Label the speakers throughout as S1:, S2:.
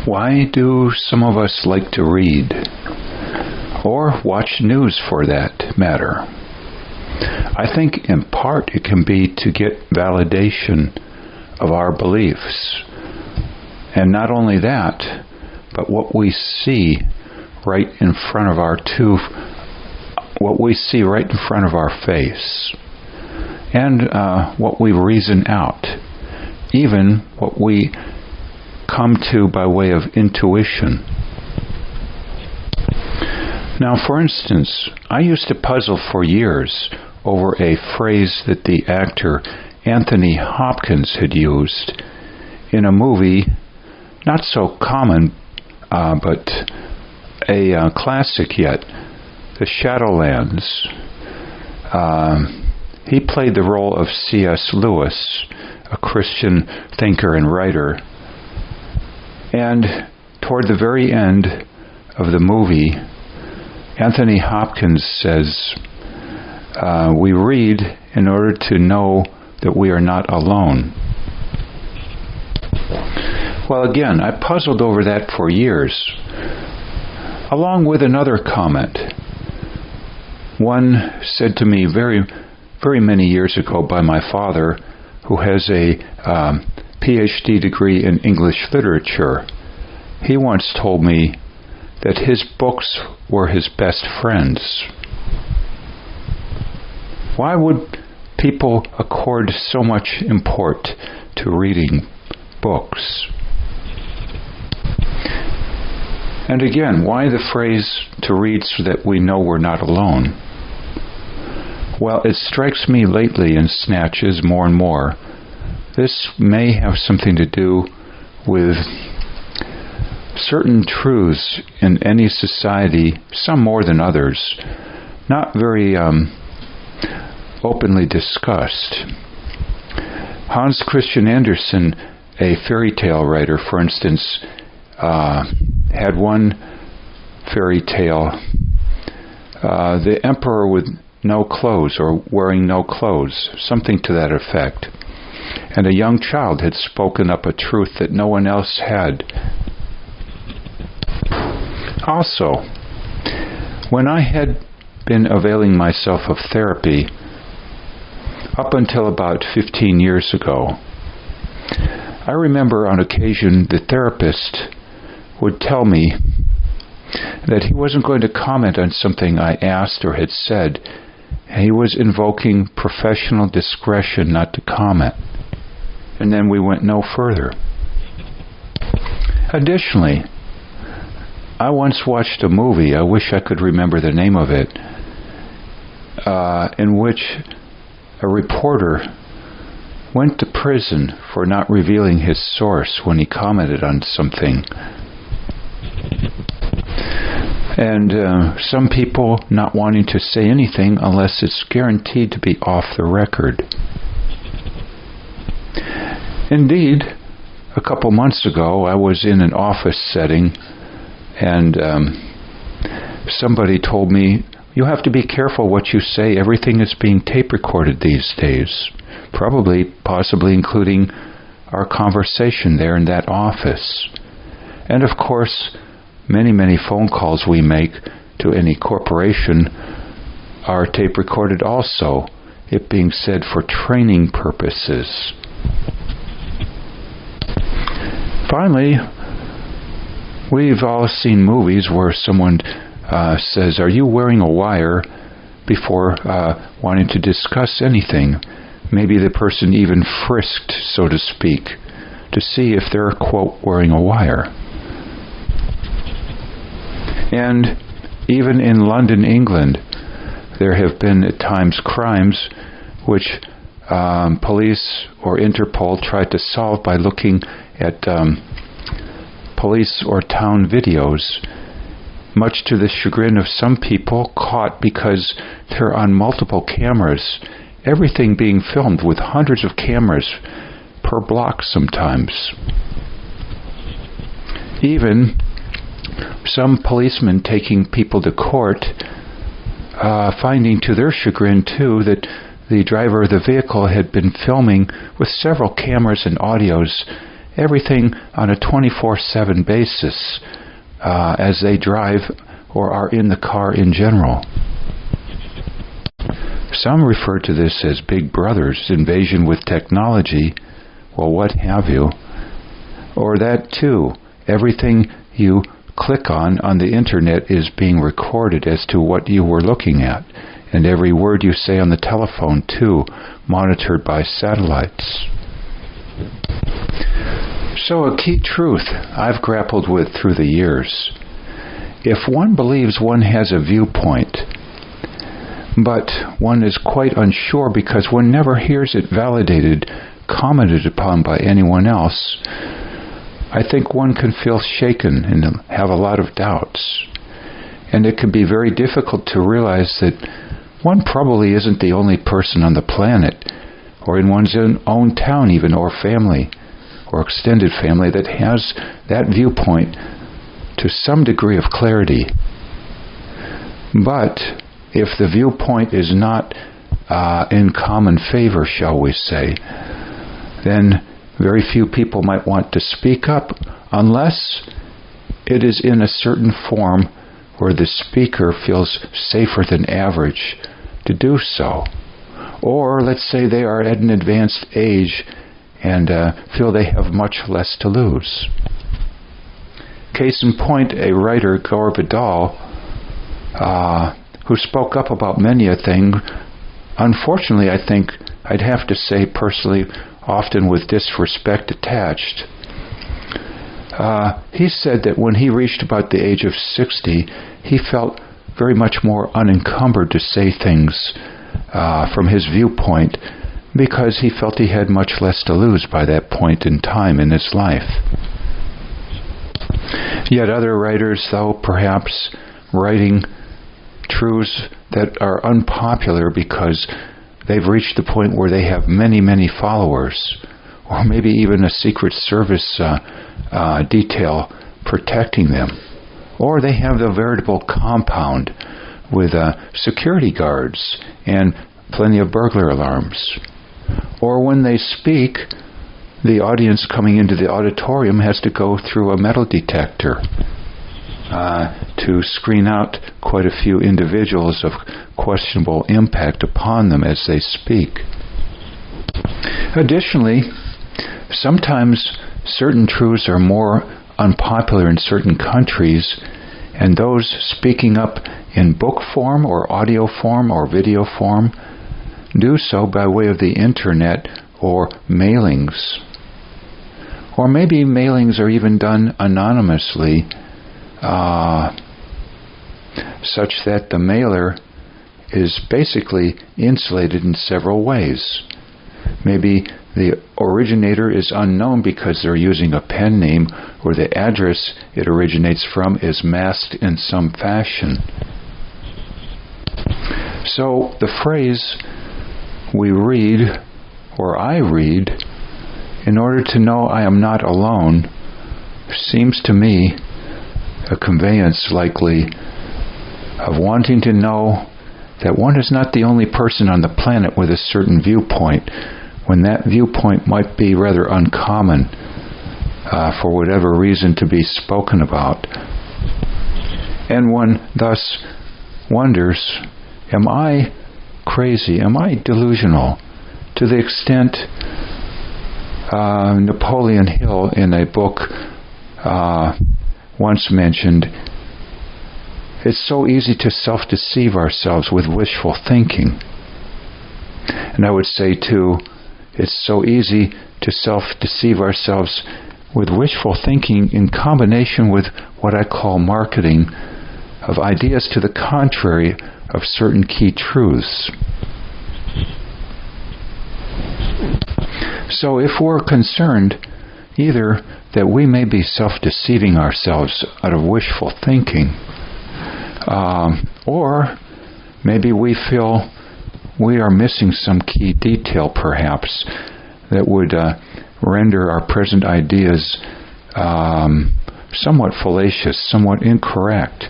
S1: Why do some of us like to read? Or watch news for that matter? I think in part it can be to get validation of our beliefs. And not only that, but what we see right in front of our face. And what we reason out. Even what we come to by way of intuition. Now, for instance, I used to puzzle for years over a phrase that the actor Anthony Hopkins had used in a movie, not so common, but a classic yet, The Shadowlands. He played the role of C.S. Lewis, a Christian thinker and writer. And toward the very end of the movie, Anthony Hopkins says, we read in order to know that we are not alone. Well, again, I puzzled over that for years, along with another comment. One said to me very, very many years ago by my father, who has a PhD degree in English literature. He once told me that his books were his best friends. Why would people accord so much import to reading books? And again, why the phrase to read so that we know we're not alone? Well, it strikes me lately in snatches more and more. This may have something to do with certain truths in any society, some more than others, not very openly discussed. Hans Christian Andersen, a fairy tale writer, for instance, had one fairy tale, the emperor with no clothes, or wearing no clothes, something to that effect. And a young child had spoken up a truth that no one else had. Also, when I had been availing myself of therapy up until about 15 years ago, I remember on occasion the therapist would tell me that he wasn't going to comment on something I asked or had said. He was invoking professional discretion not to comment. And then we went no further. Additionally, I once watched a movie, I wish I could remember the name of it, in which a reporter went to prison for not revealing his source when he commented on something. And some people not wanting to say anything unless it's guaranteed to be off the record. Indeed, a couple months ago, I was in an office setting, and somebody told me, you have to be careful what you say. Everything is being tape recorded these days. Possibly including our conversation there in that office. And of course, many, many phone calls we make to any corporation are tape recorded also, it being said for training purposes. Finally, we've all seen movies where someone says, are you wearing a wire, before wanting to discuss anything. Maybe the person even frisked, so to speak, to see if they're, quote, wearing a wire. And even in London, England, there have been at times crimes which police or Interpol tried to solve by looking at police or town videos, much to the chagrin of some people caught because they're on multiple cameras, everything being filmed with hundreds of cameras per block sometimes. Even some policemen taking people to court, finding to their chagrin too that the driver of the vehicle had been filming with several cameras and audios, everything on a 24/7 basis as they drive or are in the car in general. Some refer to this as Big Brother's invasion with technology, well, what have you. Or that too, everything you click on the internet is being recorded as to what you were looking at, and every word you say on the telephone too, monitored by satellites. So a key truth I've grappled with through the years. If one believes one has a viewpoint, but one is quite unsure because one never hears it validated, commented upon by anyone else, I think one can feel shaken and have a lot of doubts. And it can be very difficult to realize that one probably isn't the only person on the planet, or in one's own town even, or family, or extended family, that has that viewpoint to some degree of clarity. But if the viewpoint is not in common favor, shall we say, then very few people might want to speak up unless it is in a certain form where the speaker feels safer than average to do so. Or let's say they are at an advanced age and feel they have much less to lose. Case in point, a writer, Gore Vidal, who spoke up about many a thing, unfortunately, I think I'd have to say personally, often with disrespect attached. He said that when he reached about the age of 60, he felt very much more unencumbered to say things from his viewpoint because he felt he had much less to lose by that point in time in his life. Yet other writers, though, perhaps writing truths that are unpopular because they've reached the point where they have many, many followers, or maybe even a Secret Service detail protecting them. Or they have the veritable compound with security guards and plenty of burglar alarms. Or when they speak, the audience coming into the auditorium has to go through a metal detector to screen out quite a few individuals of questionable impact upon them as they speak. Additionally, sometimes certain truths are more unpopular in certain countries, and those speaking up in book form or audio form or video form do so by way of the internet or mailings. Or maybe mailings are even done anonymously, such that the mailer is basically insulated in several ways. Maybe the originator is unknown because they're using a pen name, or the address it originates from is masked in some fashion. So the phrase, we read, or I read, in order to know I am not alone, seems to me a conveyance likely of wanting to know that one is not the only person on the planet with a certain viewpoint, when that viewpoint might be rather uncommon for whatever reason to be spoken about. And one thus wonders, am I crazy? Am I delusional? To the extent Napoleon Hill, in a book once mentioned, it's so easy to self-deceive ourselves with wishful thinking. And I would say, too, it's so easy to self-deceive ourselves with wishful thinking in combination with what I call marketing of ideas to the contrary of certain key truths. So if we're concerned either that we may be self-deceiving ourselves out of wishful thinking, or maybe we feel we are missing some key detail perhaps that would render our present ideas somewhat fallacious, somewhat incorrect,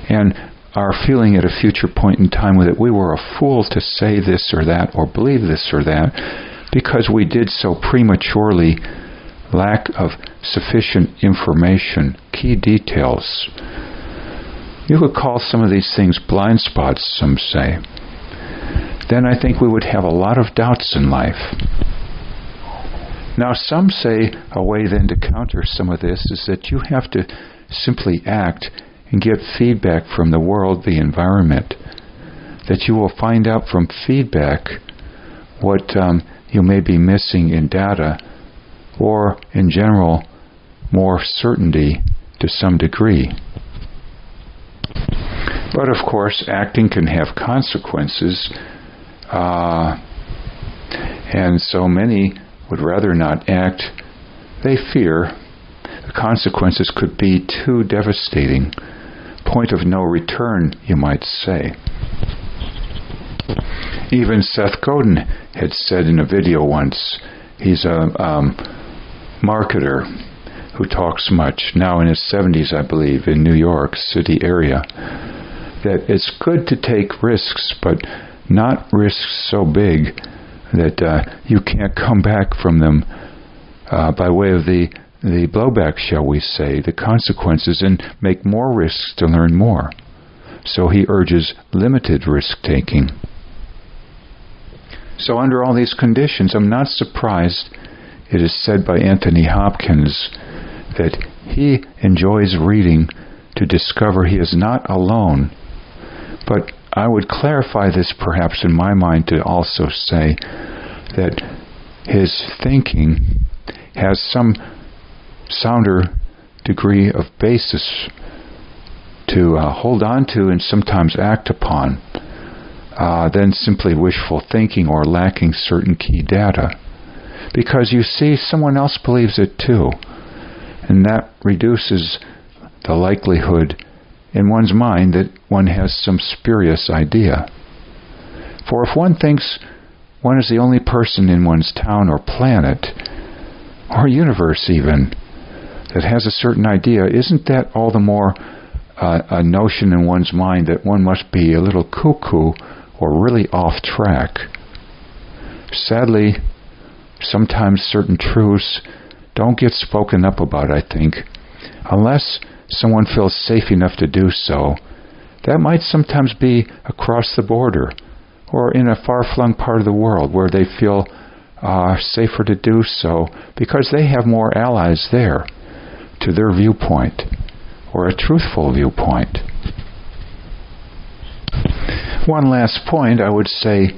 S1: and are feeling at a future point in time that we were a fool to say this or that or believe this or that because we did so prematurely lack of sufficient information, key details. You could call some of these things blind spots, some say. Then I think we would have a lot of doubts in life. Now, some say a way then to counter some of this is that you have to simply act and get feedback from the world, the environment, that you will find out from feedback what you may be missing in data, or in general, more certainty to some degree. But of course, acting can have consequences, and so many would rather not act. They fear the consequences could be too devastating. Point of no return, you might say. Even Seth Godin had said in a video once, he's a marketer who talks much, now in his 70s, I believe, in New York City area, that it's good to take risks, but not risks so big that you can't come back from them by way of the blowback, shall we say, the consequences, and make more risks to learn more. So he urges limited risk-taking. So under all these conditions, I'm not surprised it is said by Anthony Hopkins that he enjoys reading to discover he is not alone. But I would clarify this perhaps in my mind to also say that his thinking has some sounder degree of basis to hold on to and sometimes act upon than simply wishful thinking or lacking certain key data. Because you see, someone else believes it too, and that reduces the likelihood in one's mind that one has some spurious idea. For if one thinks one is the only person in one's town or planet, or universe even, that has a certain idea, isn't that all the more a notion in one's mind that one must be a little cuckoo or really off track? Sadly, sometimes certain truths don't get spoken up about, I think, unless someone feels safe enough to do so. That might sometimes be across the border or in a far-flung part of the world where they feel safer to do so because they have more allies there to their viewpoint or a truthful viewpoint. One last point, I would say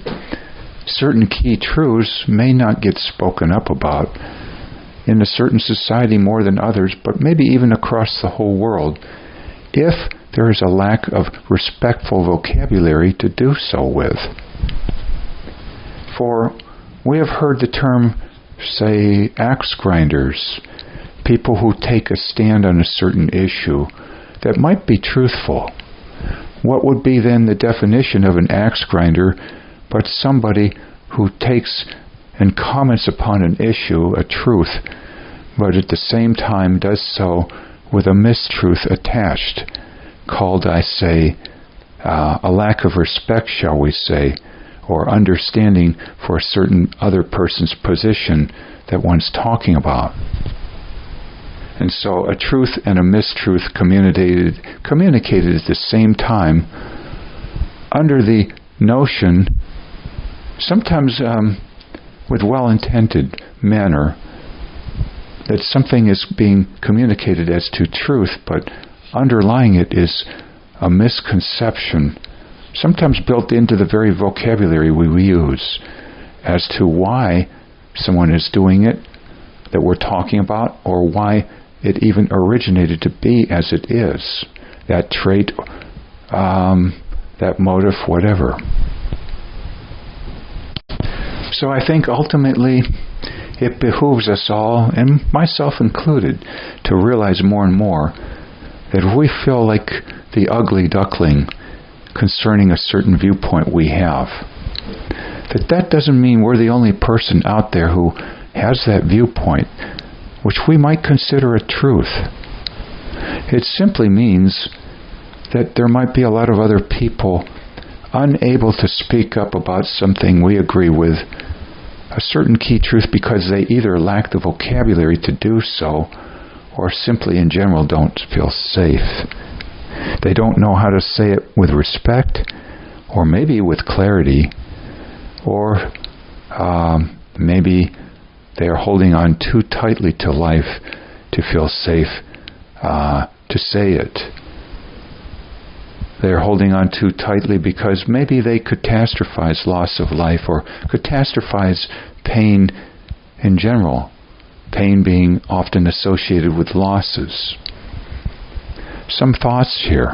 S1: certain key truths may not get spoken up about in a certain society more than others, but maybe even across the whole world, if there is a lack of respectful vocabulary to do so with. For we have heard the term, say, axe grinders, people who take a stand on a certain issue that might be truthful. What would be then the definition of an axe grinder but somebody who takes and comments upon an issue, a truth, but at the same time does so with a mistruth attached, called, I say, a lack of respect, shall we say, or understanding for a certain other person's position that one's talking about. And so a truth and a mistruth communicated at the same time under the notion, sometimes with well-intended manner, that something is being communicated as to truth, but underlying it is a misconception, sometimes built into the very vocabulary we use, as to why someone is doing it that we're talking about, or why it even originated to be as it is, that trait, that motive, whatever. So I think ultimately it behooves us all, and myself included, to realize more and more that if we feel like the ugly duckling concerning a certain viewpoint we have, that doesn't mean we're the only person out there who has that viewpoint, which we might consider a truth. It simply means that there might be a lot of other people unable to speak up about something we agree with a certain key truth because they either lack the vocabulary to do so or simply in general don't feel safe. They don't know how to say it with respect or maybe with clarity, or maybe they are holding on too tightly to life to feel safe to say it. They're holding on too tightly because maybe they catastrophize loss of life or catastrophize pain in general, pain being often associated with losses. Some thoughts here.